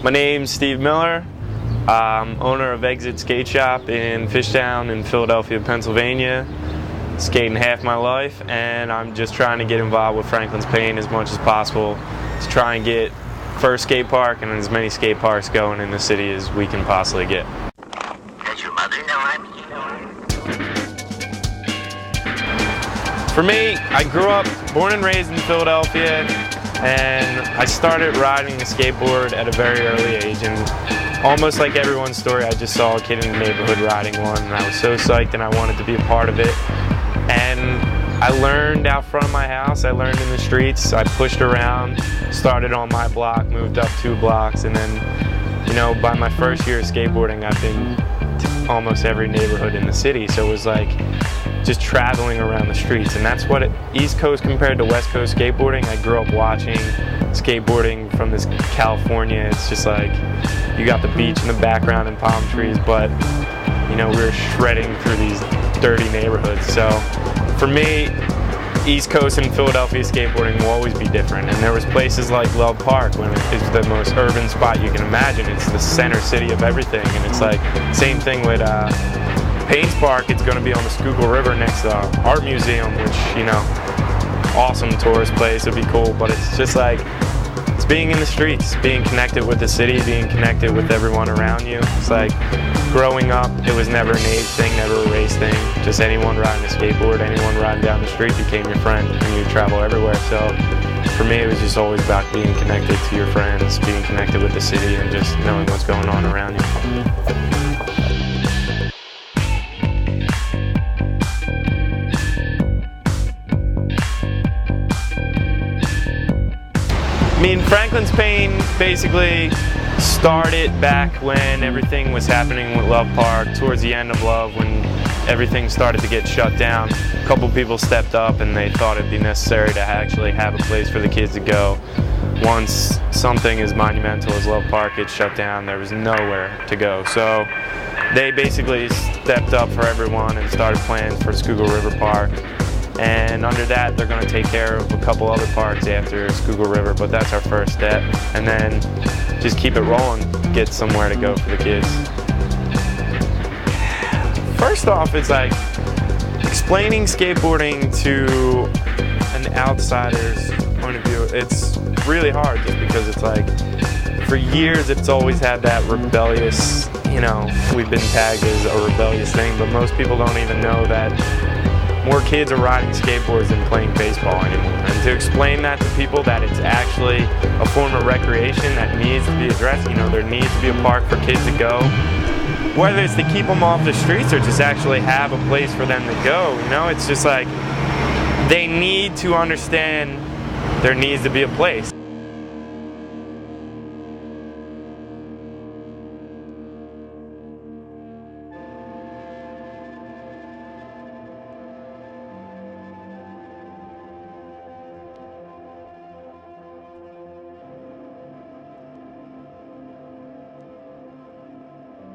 My name's Steve Miller. I'm owner of Exit Skate Shop in Fishtown in Philadelphia, Pennsylvania. Skating half my life, and I'm just trying to get involved with Franklin's Paine as much as possible to try and get first skate park and as many skate parks going in the city as we can possibly get. Does your mother know I'm here? For me, I grew up, born and raised in Philadelphia, and I started riding a skateboard at a very early age, and almost like everyone's story, I just saw a kid in the neighborhood riding one, and I was so psyched and I wanted to be a part of it. And I learned out front of my house, I learned in the streets, I pushed around, started on my block, moved up 2 blocks, and then, you know, by my first year of skateboarding, I've been to almost every neighborhood in the city, so it was like just traveling around the streets. And that's what East Coast compared to West Coast skateboarding. I grew up watching skateboarding from this California. It's just like you got the beach in the background and palm trees, but you know, we were shredding through these dirty neighborhoods. So for me, East Coast and Philadelphia skateboarding will always be different. And there was places like Love Park, when it's the most urban spot you can imagine. It's the center city of everything, and it's like same thing with Paine's Park. It's going to be on the Schuylkill River next to the Art Museum, which, you know, awesome tourist place, it'd be cool, but it's just like, it's being in the streets, being connected with the city, being connected with everyone around you. It's like, growing up, it was never an age thing, never a race thing, just anyone riding a skateboard, anyone riding down the street became your friend, and you travel everywhere. So for me, it was just always about being connected to your friends, being connected with the city, and just knowing what's going on around you. I mean, Franklin's Paine basically started back when everything was happening with Love Park, towards the end of Love, when everything started to get shut down. A couple people stepped up and they thought it'd be necessary to actually have a place for the kids to go. Once something as monumental as Love Park gets shut down, there was nowhere to go. So they basically stepped up for everyone and started plans for Schuylkill River Park. And under that, they're going to take care of a couple other parks after Schuylkill River, but that's our first step. And then just keep it rolling, get somewhere to go for the kids. First off, it's like explaining skateboarding to an outsider's point of view. It's really hard, just because it's like, for years it's always had that rebellious, you know, we've been tagged as a rebellious thing, but most people don't even know that more kids are riding skateboards than playing baseball anymore. And to explain that to people, that it's actually a form of recreation that needs to be addressed, you know, there needs to be a park for kids to go, whether it's to keep them off the streets or just actually have a place for them to go, you know, it's just like, they need to understand there needs to be a place.